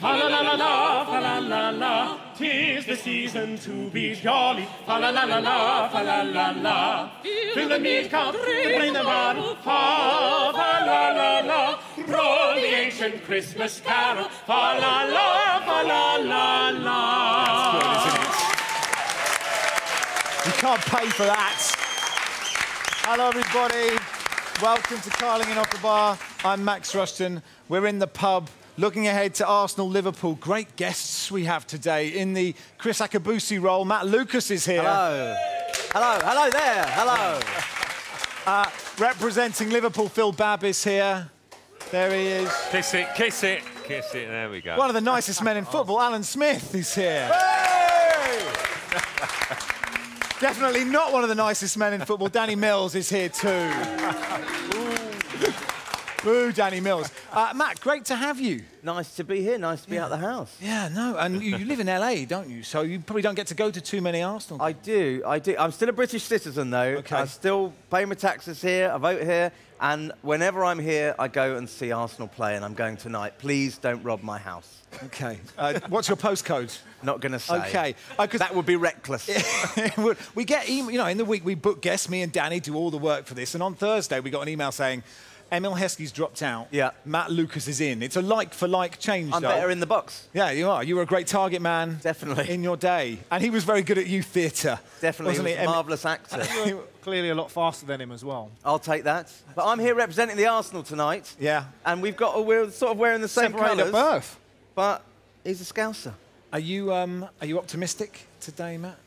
Fa la la la la, fa la la la. 'Tis the season to be jolly. Fa la la la la, fa la la la. Fill the mead cup, bring the bottle. Fa la la la. Roll the ancient Christmas carol. Fa la la, fa la la la. That's good, isn't it? You can't pay for that. Hello, everybody. Welcome to Carling in Off the Bar. I'm Max Rushton. We're in the pub, looking ahead to Arsenal-Liverpool. Great guests we have today. In the Chris Akabusi role, Matt Lucas is here. Hello. Hello. Hello there. Hello. Representing Liverpool, Phil Babb is here. There he is. Kiss it, kiss it, kiss it. There we go. One of the nicest men in football, Alan Smith, is here. Definitely not one of the nicest men in football. Danny Mills is here too. Ooh, Danny Mills. Matt, great to have you. Nice to be here. Nice to be out the house. Yeah, no, and you live in LA, don't you? So you probably don't get to go to too many Arsenal games. I do. I'm still a British citizen, though. Okay. I still pay my taxes here. I vote here. And whenever I'm here, I go and see Arsenal play, and I'm going tonight. Please don't rob my house. Okay. What's your postcode? Not going to say. Okay. That would be reckless. We get email, you know, in the week we book guests, me and Danny do all the work for this, and on Thursday we got an email saying, Emil Heskey's dropped out. Yeah. Matt Lucas is in. It's a like-for-like change, I'm though. better in the box. Yeah, you are. You were a great target man. Definitely. In your day. And he was very good at youth theatre. Definitely. Wasn't He was a marvellous actor. Clearly a lot faster than him as well. I'll take that. But I'm here representing the Arsenal tonight. Yeah. And we're sort of wearing the same Separated colours. at birth. But he's a Scouser. Are you optimistic today, Matt?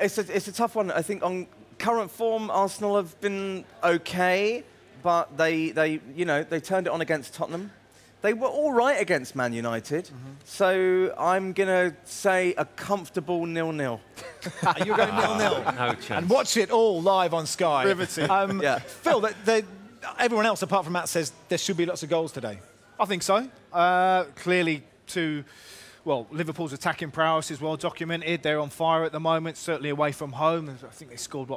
It's a tough one. I think on current form, Arsenal have been okay, but they turned it on against Tottenham. They were all right against Man United, so I'm gonna say a comfortable 0-0. You're going 0-0. No chance. And watch it all live on Sky. Riveting. Yeah. Phil, everyone else apart from Matt says there should be lots of goals today. I think so. Clearly, Liverpool's attacking prowess is well documented. They're on fire at the moment, certainly away from home. I think they scored,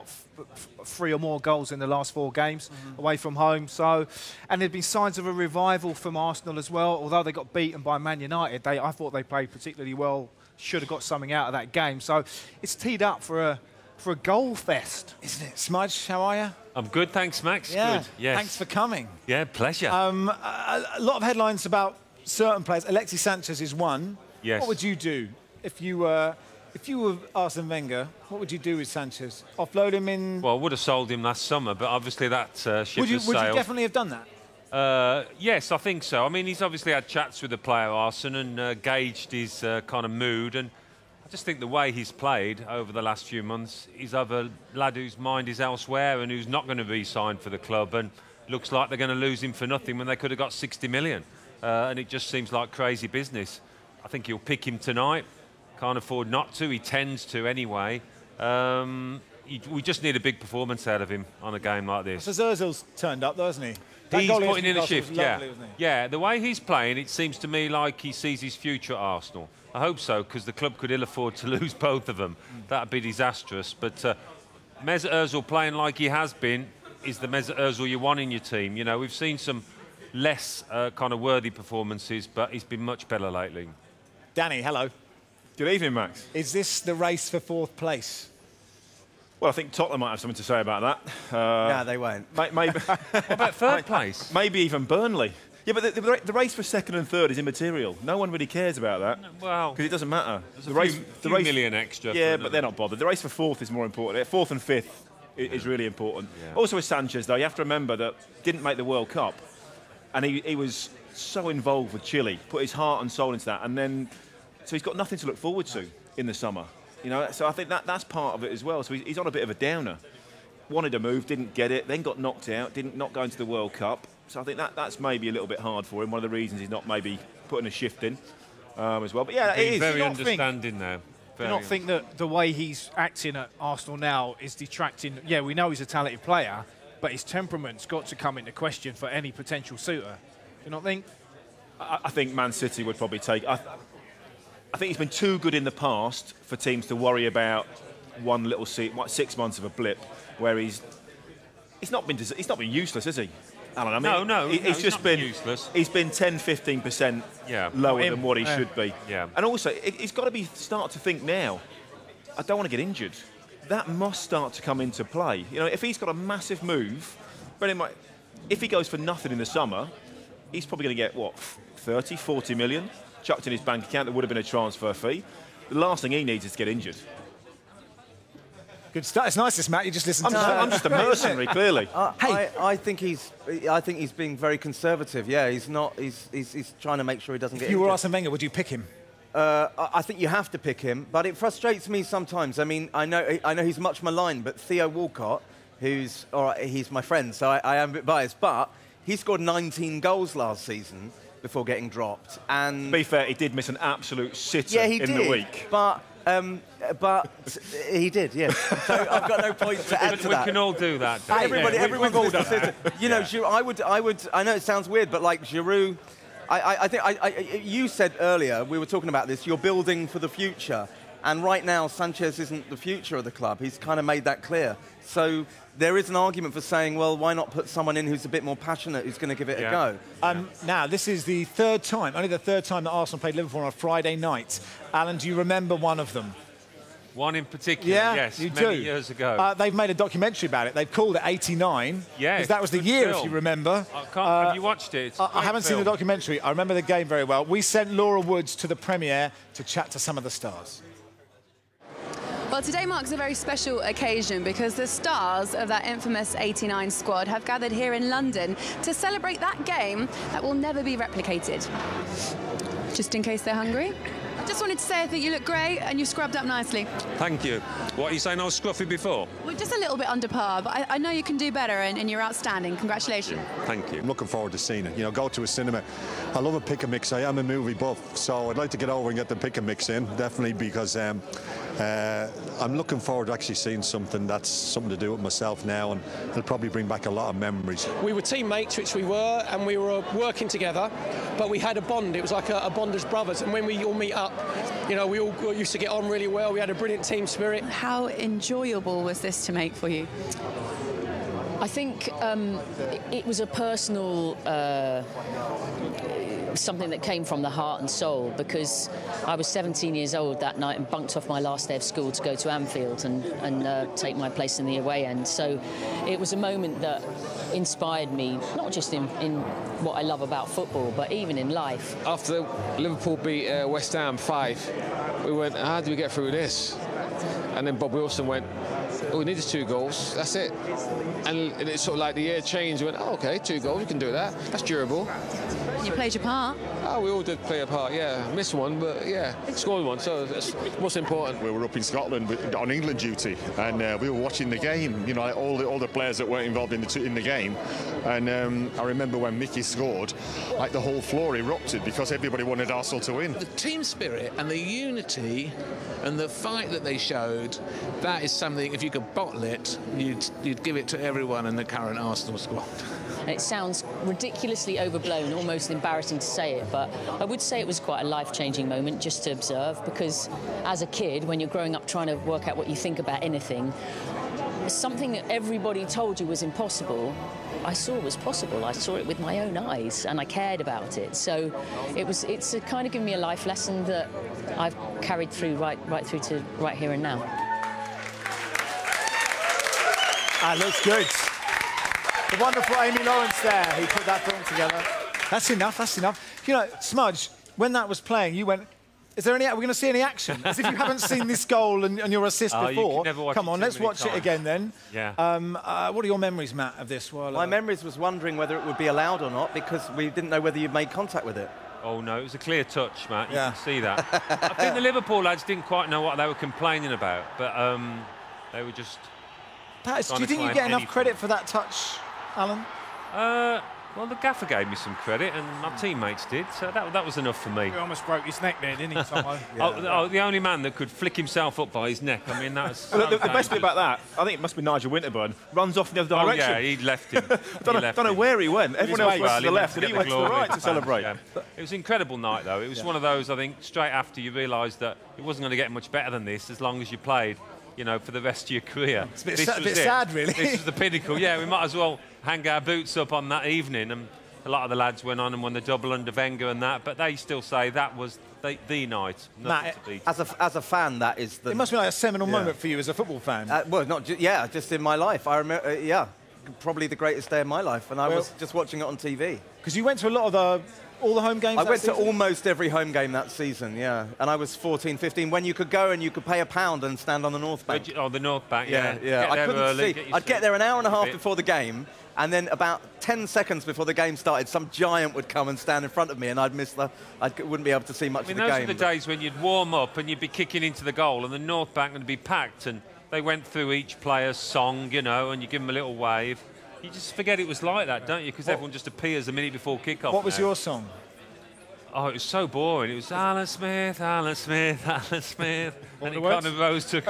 3 or more goals in the last 4 games away from home. So, and there've been signs of a revival from Arsenal as well. Although they got beaten by Man United, I thought they played particularly well. Should have got something out of that game. So it's teed up for a goal fest. Isn't it? Smudge, how are you? I'm good, thanks, Max. Yeah. Good. Yes. Thanks for coming. Yeah, pleasure. A lot of headlines about certain players. Alexis Sanchez is one. Yes. What would you do if you were Arsene Wenger? What would you do with Sanchez? Offload him in? Well, I would have sold him last summer, but obviously that ship Would you has sailed. definitely have done that? Yes, I think so. I mean, he's obviously had chats with the player, Arsene, and gauged his kind of mood. And I just think the way he's played over the last few months, he's of a lad whose mind is elsewhere and who's not going to be signed for the club. And looks like they're going to lose him for nothing when they could have got 60 million. And it just seems like crazy business. I think he'll pick him tonight. Can't afford not to. He tends to anyway. We just need a big performance out of him on a game like this. So Ozil's turned up, though, hasn't he? That He's goal against putting in a Newcastle shift, was yeah. lovely, wasn't he? Yeah, the way he's playing, it seems to me like he sees his future at Arsenal. I hope so, because the club could ill afford to lose both of them. That would be disastrous. But Mesut Ozil playing like he has been is the Mesut Ozil you want in your team. You know, we've seen some less kind of worthy performances, but he's been much better lately. Danny, hello. Good evening, Max. Is this the race for 4th place? Well, I think Tottenham might have something to say about that. No, they won't. Maybe, What about 3rd place? maybe even Burnley. Yeah, but the race for 2nd and 3rd is immaterial. No one really cares about that. Well, Because it doesn't matter. there's a few million extra. Yeah, for but they're not bothered. The race for 4th is more important. 4th and 5th is really important. Yeah. Also with Sanchez, though, you have to remember that he didn't make the World Cup. And he was so involved with Chile, put his heart and soul into that. And then, so he's got nothing to look forward to in the summer. You know, so I think that's part of it as well. So he's on a bit of a downer. Wanted to move, didn't get it, then got knocked out, not go into the World Cup. So I think that's maybe a little bit hard for him. One of the reasons he's not maybe putting a shift in as well. But yeah, it He's is. very You not think- understanding now. Do you not think that the way he's acting at Arsenal now is detracting? Yeah, we know he's a talented player, but his temperament's got to come into question for any potential suitor. Do you not think? I think Man City would probably take. I think he's been too good in the past for teams to worry about one little 6 months of a blip where he's not been useless, has he? Alan. I mean, No, he's just not been useless. He's been 10-15% Yeah. lower Him. than what he should be. Yeah. And also, he's got to start to think now. I don't want to get injured. That must start to come into play. You know, if he's got a massive move, but if he goes for nothing in the summer, he's probably going to get what 30, 40 million chucked in his bank account. That would have been a transfer fee. The last thing he needs is to get injured. Good stuff. It's nice, this, Matt. You just listen to that. I'm just a mercenary, clearly. I think he's being very conservative. Yeah, he's not. He's trying to make sure he doesn't get If you were injured. Arsene Wenger, would you pick him? I think you have to pick him, but it frustrates me sometimes. I mean, I know he's much maligned, but Theo Walcott, he's my friend, so I am a bit biased, but he scored 19 goals last season before getting dropped. And To be fair, he did miss an absolute sitter in the week. But he did, yeah. So I've got no point to add to We that. can all do that. Dave. Everyone's all done that. You know, I know it sounds weird, but like Giroud, I think you said earlier, we were talking about this, you're building for the future. And right now, Sanchez isn't the future of the club. He's kind of made that clear. So there is an argument for saying, well, why not put someone in who's a bit more passionate, who's going to give it a go? Now, this is the third time, only the third time that Arsenal played Liverpool on a Friday night. Alan, do you remember one of them? One in particular, Yeah, yes, you many do. years ago. They've made a documentary about it. They've called it 89. Yeah, because that was the good year, film. if you remember. Have you watched it? It's a I great haven't seen the film. documentary. I remember the game very well. We sent Laura Woods to the premiere to chat to some of the stars. Well, today marks a very special occasion because the stars of that infamous 89 squad have gathered here in London to celebrate that game that will never be replicated. Just in case they're hungry. I just wanted to say I think you look great and you scrubbed up nicely. Thank you. What, are you saying I was scruffy before? We're just a little bit under par, but I know you can do better and you're outstanding. Congratulations. Thank you. I'm looking forward to seeing it. You know, go to a cinema. I love a pick and mix. I am a movie buff, so I'd like to get over and get the pick and mix in, definitely, because I'm looking forward to actually seeing something that's something to do with myself now, and it'll probably bring back a lot of memories. We were teammates, which we were, and we were working together, but we had a bond. It was like a bond as brothers, and when we all meet up, you know, we all used to get on really well. We had a brilliant team spirit. How enjoyable was this to make for you? I think it was a personal something that came from the heart and soul, because I was 17 years old that night and bunked off my last day of school to go to Anfield and take my place in the away end. So it was a moment that inspired me, not just in what I love about football, but even in life. After Liverpool beat West Ham 5, we went, how do we get through this? And then Bob Wilson went, all we need is 2 goals, that's it. And it's sort of like the year changed. We went, oh, OK, 2 goals, we can do that. That's durable. You played your part. Oh, we all did play a part, yeah. Missed one, but yeah, scored one, so that's what's important. We were up in Scotland on England duty, and we were watching the game. You know, like all the players that weren't involved in the game. And I remember when Mickey scored, like the whole floor erupted because everybody wanted Arsenal to win. The team spirit and the unity and the fight that they showed, that is something, if you could bottle it, you'd give it to everyone in the current Arsenal squad. It sounds ridiculously overblown, almost embarrassing to say it, but I would say it was quite a life-changing moment just to observe, because as a kid, when you're growing up trying to work out what you think about anything, something that everybody told you was impossible, I saw was possible. I saw it with my own eyes and I cared about it. So it's kind of given me a life lesson that I've carried through right through to right here and now. That looks good. The wonderful Amy Lawrence there, who put that film together. That's enough, that's enough. You know, Smudge, when that was playing, you went, are we going to see any action? As if you haven't seen this goal and your assist before. You can never watch Come it on, too let's many watch times. it again then. Yeah. What are your memories, Matt, of this? My memories was wondering whether it would be allowed or not, because we didn't know whether you'd made contact with it. Oh, no, it was a clear touch, Matt. You can see that. I think the Liverpool lads didn't quite know what they were complaining about, but they were just... Pat, do you think you get enough credit for that touch, Alan? Well, the gaffer gave me some credit, and my teammates did, so that was enough for me. He almost broke his neck there, didn't he, Tomo? The only man that could flick himself up by his neck. I mean, that's... the best bit about that, I think it must be Nigel Winterburn, runs off in the other direction. Oh, yeah, he'd left him. I don't know where he went. Everyone else went to the left, and he went to the right to celebrate. Yeah. It was an incredible night, though. It was one of those, I think, straight after you realised that it wasn't going to get much better than this as long as you played. you know, for the rest of your career. It's a bit, This was it. sad, really. This was the pinnacle. Yeah, we might as well hang our boots up on that evening. And a lot of the lads went on and won the double under Wenger and that, but they still say that was the night. Matt, To beat. As a fan, that is the... It must be like a seminal moment for you as a football fan. well, not just in my life. I remember, probably the greatest day of my life, and I was just watching it on TV. Because you went to a lot of all the home games. I went to almost every home game that season, yeah. And I was 14, 15, when you could go and you could pay £1 and stand on the North Bank. Oh, the North Bank, yeah. Get I there couldn't early, see. I'd get there an hour and a half before the game, and then about 10 seconds before the game started, some giant would come and stand in front of me, and I wouldn't be able to see much of the game. Those were the days when you'd warm up and you'd be kicking into the goal, and the North Bank would be packed, and they went through each player's song, you know, and you give them a little wave. You just forget it was like that, don't you? Because everyone just appears a minute before kickoff. What was your song? Oh, it was so boring. It was Alan Smith, Alan Smith, Alan Smith. And it kind of rose to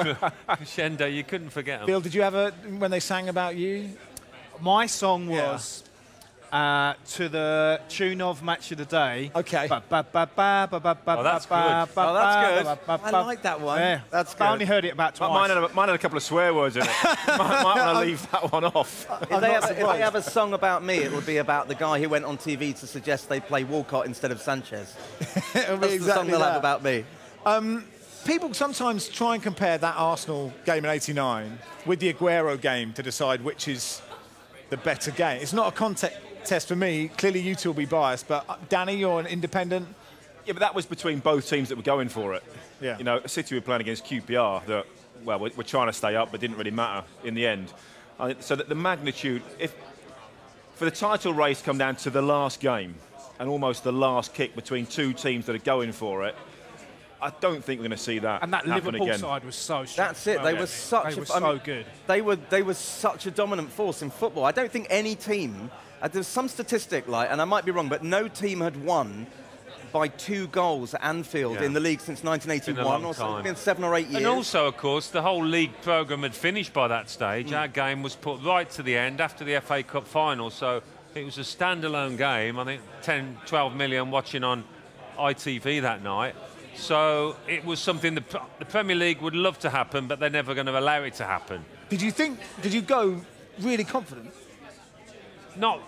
crescendo. You couldn't forget them. Bill, did you ever, when they sang about you? My song was to the tune of Match of the Day. Okay. Oh, that's good. Oh, that's good. I like that one. Yeah. That's good. I only heard it about twice. Mine had a couple of swear words in it. might want to leave that one off. If they have a song about me, it would be about the guy who went on TV to suggest they play Walcott instead of Sanchez. It'll be That's exactly the song they'll that. have about me. People sometimes try and compare that Arsenal game in '89 with the Aguero game to decide which is the better game. It's not a contest for me. Clearly, you two will be biased, but Danny, you're an independent. Yeah, but that was between both teams that were going for it. Yeah. You know, City were playing against QPR that, well, we're trying to stay up, but didn't really matter in the end. So that the magnitude, if for the title race come down to the last game and almost the last kick between two teams that are going for it, I don't think we're going to see that And that happen Liverpool again. side was so strong. That's it. They were such. They were so good. They were such a dominant force in football. I don't think any team. There's some statistic and I might be wrong, but no team had won by 2 goals at Anfield in the league since 1981 or something. It's been 7 or 8 years. And also, of course, the whole league programme had finished by that stage. Our game was put right to the end after the FA Cup final, so it was a standalone game. I think 10, 12 million watching on ITV that night. So it was something the Premier League would love to happen, but they're never going to allow it to happen. Did you go really confident? Not.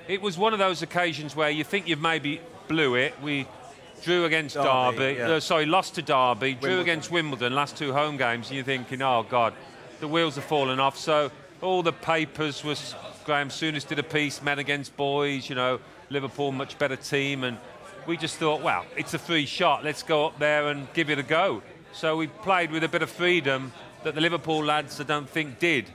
It was one of those occasions where you think you've maybe blew it. We drew against Derby. Lost to Derby. Drew against Wimbledon, last 2 home games, and you're thinking, oh, God, the wheels are falling off. So all the papers was, Graham Souness did a piece, men against boys, you know, Liverpool, much better team, and we just thought, well, it's a free shot. Let's go up there and give it a go. So we played with a bit of freedom that the Liverpool lads, I don't think, did.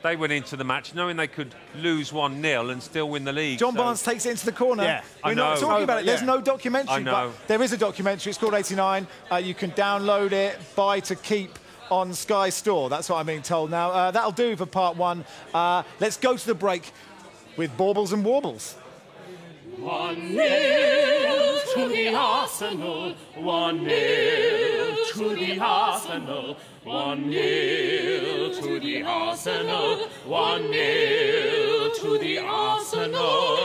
They went into the match knowing they could lose 1-0 and still win the league. John Barnes takes it into the corner. Yeah, We're not talking about it. There's no documentary, I know. but there is a documentary. It's called 89. You can download it, buy to keep on Sky Store. That's what I'm being told now. That'll do for part 1. Let's go to the break with Baubles and Warbles. 1-0 to the Arsenal, 1-0 to the Arsenal, 1-0 to the Arsenal, 1-0 to the Arsenal.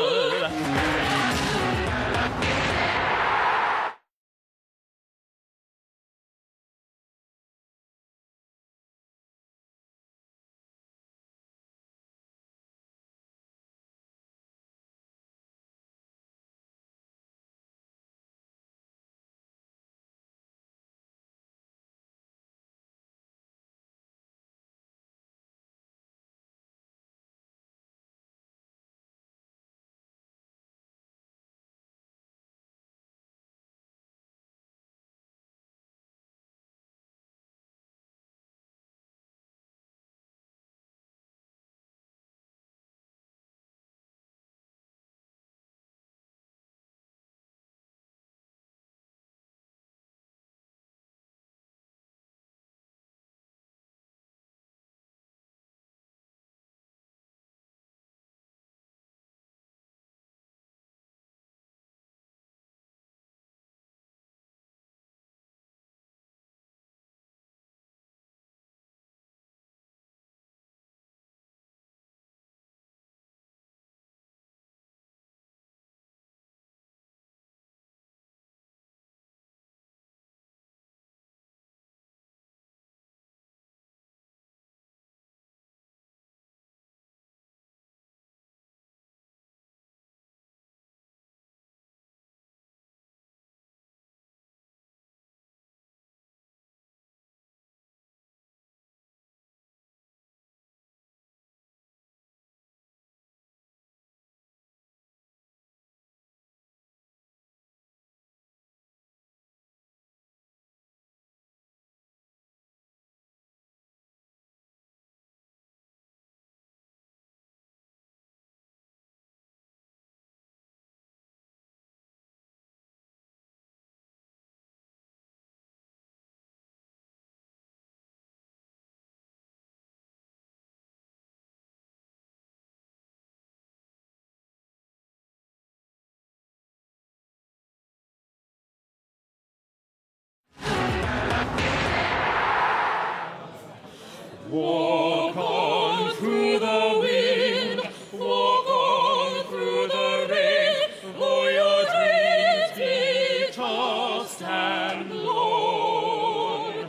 Walk on through the wind, walk on through the rain, though your dreams be tossed and blown.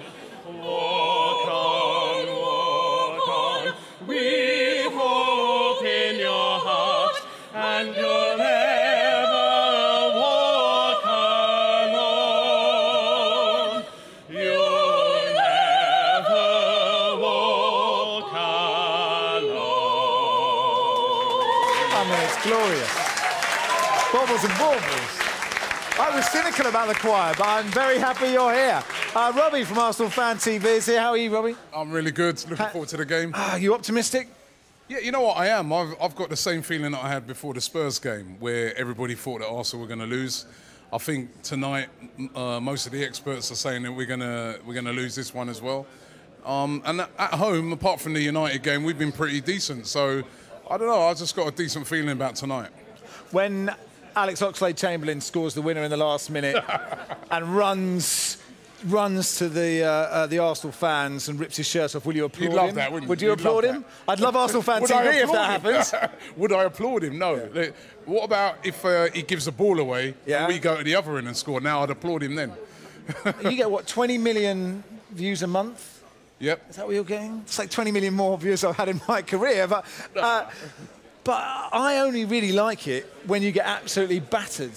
Walk on, with hope in your heart, and you'll never walk alone. You'll never walk alone. I mean, it's glorious. Bobbles and baubles. I was cynical about the choir, but I'm very happy you're here. Robbie from Arsenal Fan TV is here. How are you, Robbie? I'm really good. Looking forward to the game. You optimistic? Yeah, you know what? I am. I've got the same feeling that I had before the Spurs game, where everybody thought that Arsenal were going to lose. I think tonight, most of the experts are saying that we're gonna lose this one as well. And at home, apart from the United game, we've been pretty decent. So I don't know. I just got a decent feeling about tonight. When Alex Oxlade-Chamberlain scores the winner in the last minute and runs to the Arsenal fans and rips his shirt off, will you applaud him? You'd love that, wouldn't you? Would you applaud him? I'd love Arsenal Fan TV if that happens. Would I applaud him? No. Yeah. What about if he gives the ball away and we go to the other end and score? Now I'd applaud him then. You get, what, 20 million views a month? Yep. Is that what you're getting? It's like 20 million more views I've had in my career. But I only really like it when you get absolutely battered.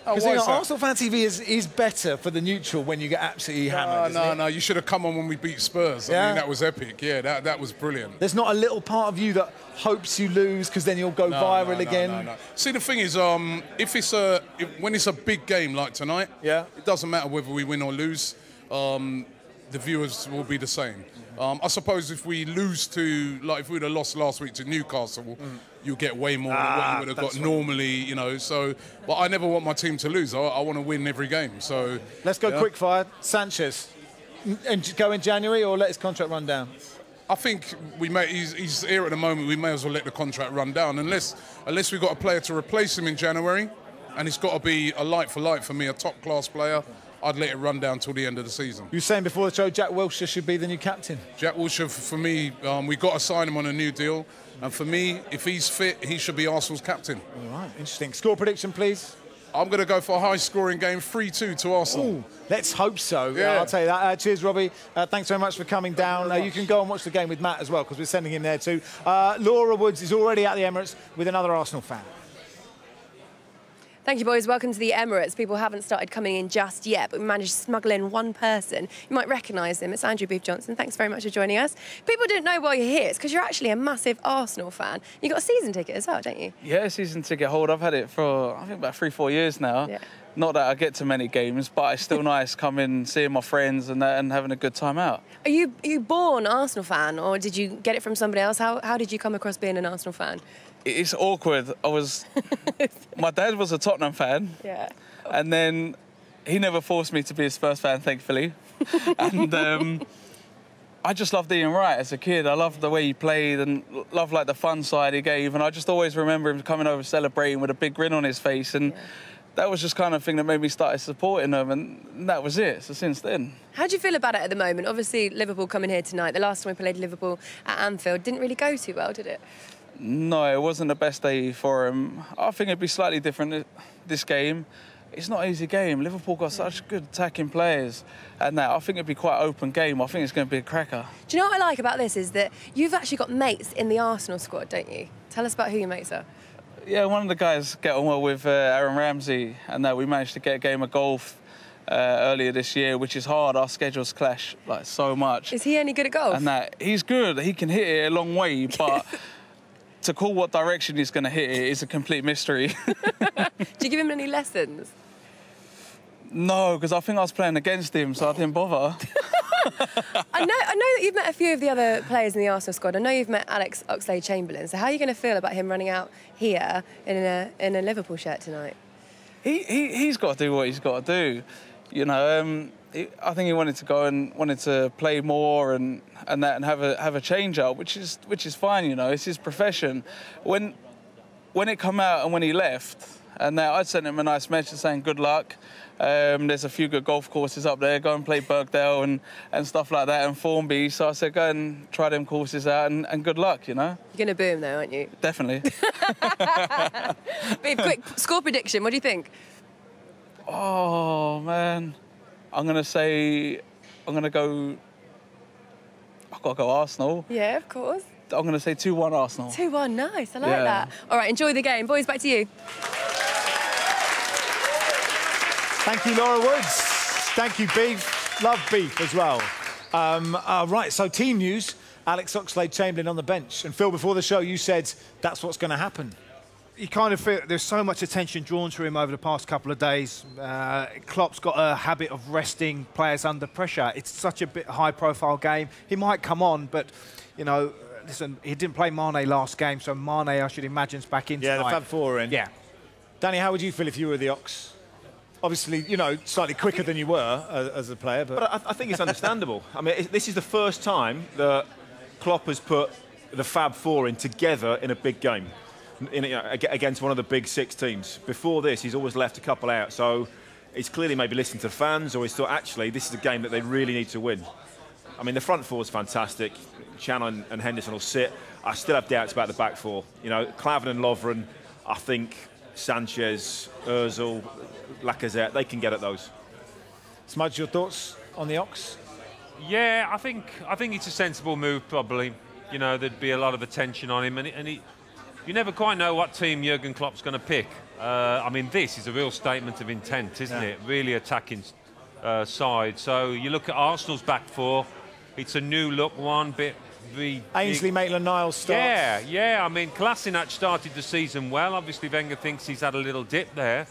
Because Arsenal Fan TV is better for the neutral when you get absolutely hammered. No, you should have come on when we beat Spurs. I mean, that was epic. Yeah, that was brilliant. There's not a little part of you that hopes you lose because then you'll go viral again? No. See, the thing is, when it's a big game like tonight, it doesn't matter whether we win or lose. The viewers will be the same. I suppose if we lose to, like if we'd have lost last week to Newcastle, you'll get way more than what you would have got normally, you know. So, but I never want my team to lose. I want to win every game. So let's go quick fire. Sanchez, and go in January or let his contract run down? I think he's here at the moment. We may as well let the contract run down unless we've got a player to replace him in January, and it's got to be a light for light for me, a top class player. I'd let it run down till the end of the season. You were saying before the show Jack Wilshere should be the new captain. Jack Wilshere, for me, we've got to sign him on a new deal. And for me, if he's fit, he should be Arsenal's captain. All right, interesting. Score prediction, please. I'm going to go for a high-scoring game, 3-2 to Arsenal. Ooh, let's hope so. Yeah. I'll tell you that. Cheers, Robbie. Thanks very much for coming down. You can go and watch the game with Matt as well, because we're sending him there too. Laura Woods is already at the Emirates with another Arsenal fan. Thank you, boys. Welcome to the Emirates. People haven't started coming in just yet, but we managed to smuggle in one person. You might recognise him. It's Andrew Booth-Johnson. Thanks very much for joining us. People didn't know why you're here. It's because you're actually a massive Arsenal fan. You got a season ticket as well, don't you? Yeah, season ticket hold. I've had it for, I think, about 3-4 years now. Yeah. Not that I get to many games, but it's still nice coming, seeing my friends and that, and having a good time out. Are you born Arsenal fan, or did you get it from somebody else? How did you come across being an Arsenal fan? It's awkward. My dad was a Tottenham fan. Yeah. And then he never forced me to be his Spurs fan, thankfully. And I just loved Ian Wright as a kid. I loved the way he played and loved like the fun side he gave. And I just always remember him coming over celebrating with a big grin on his face. And that was just kind of thing that made me start supporting them. And that was it. So since then. How do you feel about it at the moment? Obviously, Liverpool coming here tonight. The last time we played Liverpool at Anfield didn't really go too well, did it? No, it wasn't the best day for him. I think it'd be slightly different this game. It's not an easy game. Liverpool got such good attacking players, and that I think it'd be quite an open game. I think it's going to be a cracker. Do you know what I like about this is that you've actually got mates in the Arsenal squad, don't you? Tell us about who your mates are. Yeah, one of the guys get on well with Aaron Ramsey, and that we managed to get a game of golf earlier this year, which is hard. Our schedules clash like so much. Is he any good at golf? And that he's good. He can hit it a long way, but. To call what direction he's going to hit it is a complete mystery. Do you give him any lessons? No, because I think I was playing against him, so I didn't bother. I know that you've met a few of the other players in the Arsenal squad. I know you've met Alex Oxlade-Chamberlain. So how are you going to feel about him running out here in a Liverpool shirt tonight? He's got to do what he's got to do. You know, I think he wanted to go and wanted to play more and have a change up, which is fine. You know, it's his profession. When it come out and when he left, and I'd sent him a nice message saying good luck, There's a few good golf courses up there. Go and play Birkdale and stuff like that, and Formby. So I said, go and try them courses out, and good luck, you know. You're going to boom, though, aren't you? Definitely. Babe, quick score prediction. What do you think? Oh, man. I'm going to go... I've got to go Arsenal. Yeah, of course. I'm going to say 2-1 Arsenal. 2-1, nice. I like that. All right, enjoy the game. Boys, back to you. Thank you, Laura Woods. Thank you, Beef. Love Beef as well. Right, so team news. Alex Oxlade-Chamberlain on the bench. And Phil, before the show, you said that's what's going to happen. You kind of feel there's so much attention drawn to him over the past couple of days. Klopp's got a habit of resting players under pressure. It's such a high-profile game. He might come on, but, you know, listen, he didn't play Mane last game, so Mane, I should imagine, is back in tonight. Yeah, the Fab Four are in. Yeah. Danny, how would you feel if you were the Ox? Obviously, you know, slightly quicker than you were as a player. But I think it's understandable. I mean, this is the first time that Klopp has put the Fab Four in together in a big game. Against one of the big 6 teams. Before this, he's always left a couple out. So he's clearly maybe listened to fans, or he's thought, actually, this is a game that they really need to win. I mean, the front four is fantastic. Chan and Henderson will sit. I still have doubts about the back four. You know, Klavan and Lovren, I think Sanchez, Ozil, Lacazette, they can get at those. Smudge, your thoughts on the Ox? Yeah, I think it's a sensible move, probably. You know, there'd be a lot of attention on him, and you never quite know what team Jurgen Klopp's going to pick. I mean, this is a real statement of intent, isn't it? Really attacking side. So you look at Arsenal's back four. It's a new look one, Ainsley Maitland-Niles starts. Yeah. I mean, Kolasinac started the season well. Obviously, Wenger thinks he's had a little dip there.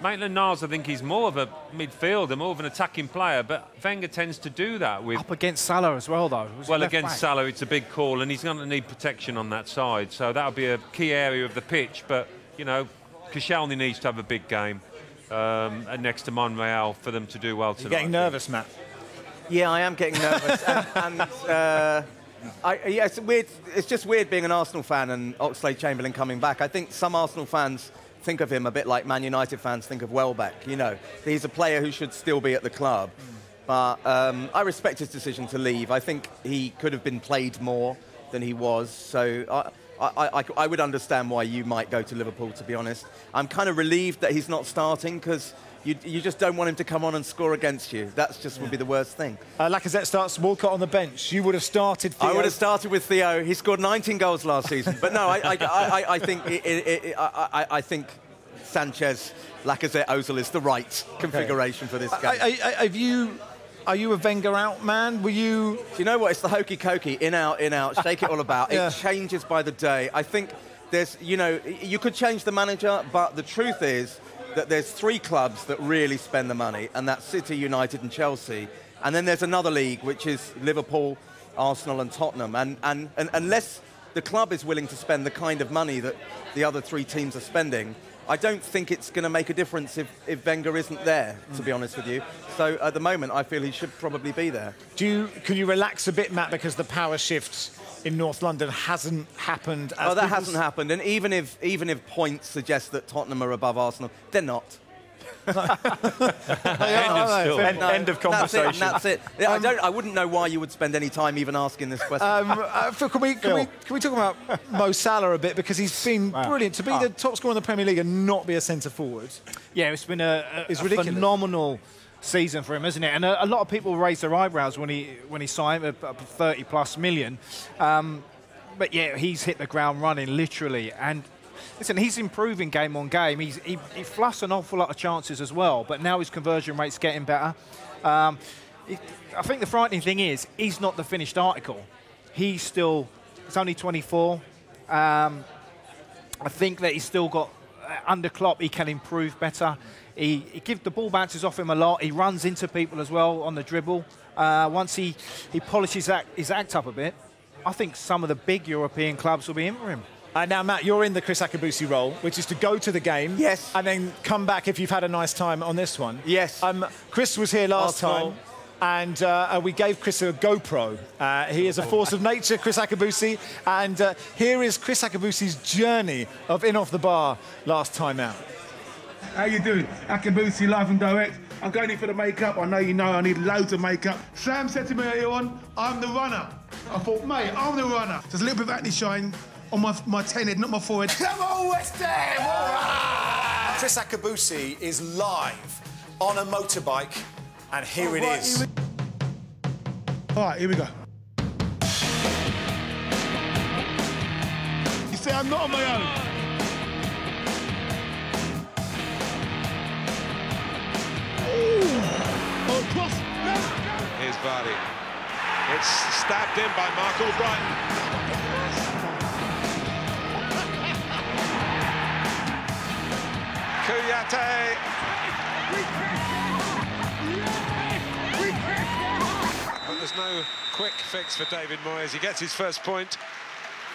Maitland-Niles, I think he's more of a midfielder, more of an attacking player, but Wenger tends to do that with... Up against Salah as well, though. Well, against Salah, it's a big call, and he's going to need protection on that side, so that'll be a key area of the pitch. But, you know, Koscielny needs to have a big game and next to Monreal for them to do well tonight. You're getting nervous, Matt? Yeah, I am getting nervous. Yeah, it's weird. It's just weird being an Arsenal fan and Oxlade-Chamberlain coming back. I think some Arsenal fans think of him a bit like Man United fans think of Welbeck. You know, he's a player who should still be at the club. But I respect his decision to leave. I think he could have been played more than he was. So I would understand why you might go to Liverpool, to be honest. I'm kind of relieved that he's not starting because you just don't want him to come on and score against you. That's just would be the worst thing. Lacazette starts, Walcott on the bench. You would have started Theo. I would have started with Theo. He scored 19 goals last season. But no, I think Sanchez, Lacazette, Ozil is the right configuration for this game. Are you a Wenger out man? Were you... Do you know what? It's the hokey cokey, in out, shake it all about. Yeah. It changes by the day. I think there's, you know, you could change the manager, but the truth is that there's 3 clubs that really spend the money, and that's City, United and Chelsea. And then there's another league, which is Liverpool, Arsenal and Tottenham. And unless the club is willing to spend the kind of money that the other 3 teams are spending, I don't think it's going to make a difference if Wenger isn't there, to be honest with you. So at the moment, I feel he should probably be there. Can you relax a bit, Matt, because the power shift in North London hasn't happened? Oh, that hasn't happened. And even if points suggest that Tottenham are above Arsenal, they're not. End of conversation. That's it. I wouldn't know why you would spend any time even asking this question. Phil, can we talk about Mo Salah a bit, because he's been brilliant to be the top scorer in the Premier League and not be a centre forward. Yeah, it's been a phenomenal season for him, isn't it? And a lot of people raised their eyebrows when he signed a 30+ million. But yeah, he's hit the ground running literally. And listen, he's improving game on game. He fluffs an awful lot of chances as well, but now his conversion rate's getting better. I think the frightening thing is he's not the finished article. He's only 24. I think that he's still got, under Klopp, he can improve better. He gives the ball bounces off him a lot. He runs into people as well on the dribble. Once he polishes his act up a bit, I think some of the big European clubs will be in for him. Now, Matt, you're in the Chris Akabusi role, which is to go to the game. Yes. And then come back if you've had a nice time on this one. Yes. Chris was here last time, and we gave Chris a GoPro. He is a force of nature, Chris Akabusi. And here is Chris Akabusi's journey of In Off the Bar last time out. How you doing? Akabusi, live and direct. I'm going in for the makeup. I know you know I need loads of makeup. Sam said to me earlier on, I'm the runner. I thought, mate, I'm the runner. There's a little bit of acne shine on my ten head, not my forehead. Come on, West Ham! All right! Chris Akabusi is live on a motorbike, and here it is. All right, here we go. You see, I'm not on my own. Oh, cross. Here's Vardy. It's stabbed in by Mark Albrighton. Kouyaté. But there's no quick fix for David Moyes. He gets his first point.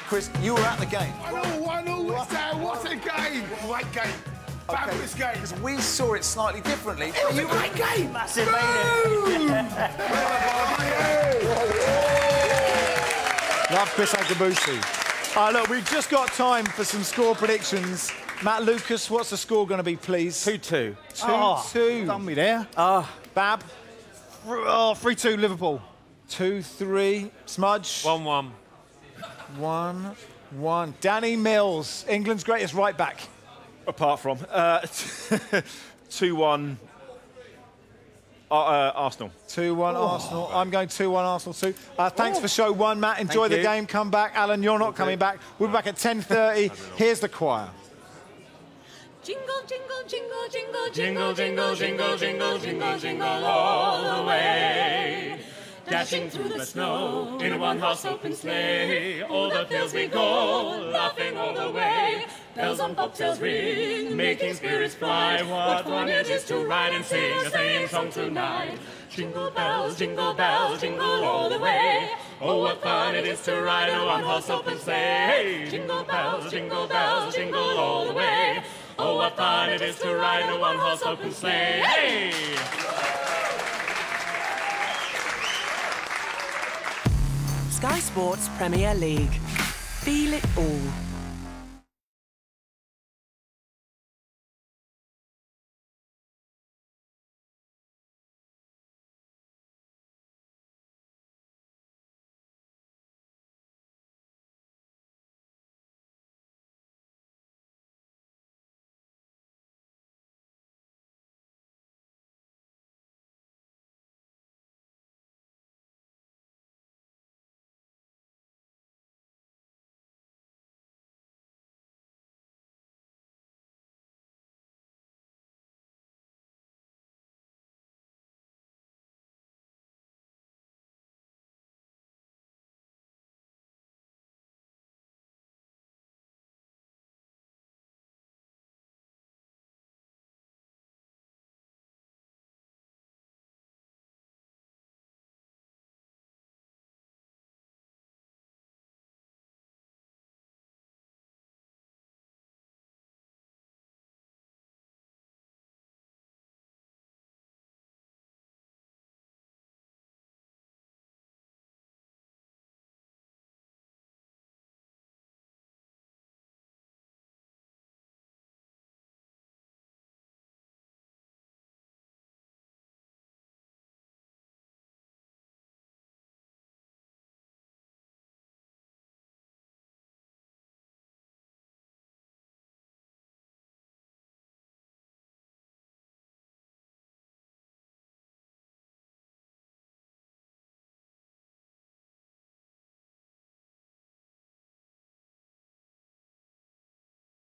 Chris, you were at the game. I know, West Ham. What a game! Great game. Fabulous game. Because we saw it slightly differently. It was a great game. Massive, Love Chris Akabusi. Look, we've just got time for some score predictions. Matt Lucas, what's the score going to be, please? 2-2. 2-2. Done me there. Bab? 3-2 Liverpool. 2-3. Smudge? 1-1. 1-1. Danny Mills, England's greatest right back. Apart from 2-1 Arsenal. 2-1 Arsenal. I'm going 2-1 Arsenal too. Thanks for show one, Matt. Enjoy the game. Come back. Alan, you're not coming back. We'll be back at 10:30. Here's the choir. Jingle, jingle, jingle, jingle, jingle, jingle, jingle, jingle, jingle, jingle all the way. Dashing through the snow in a one-horse open sleigh. All the fields we go, laughing all the way. Bells on bobtails ring, making spirits fly. What fun it is to ride and sing a sleighing song tonight. Jingle bells, jingle all the way. Oh, what fun it is to ride in a one-horse open sleigh. Jingle bells, jingle all the way. Oh, what fun it is to ride in a one-horse open sleigh. Hey! Sky Sports Premier League. Feel it all.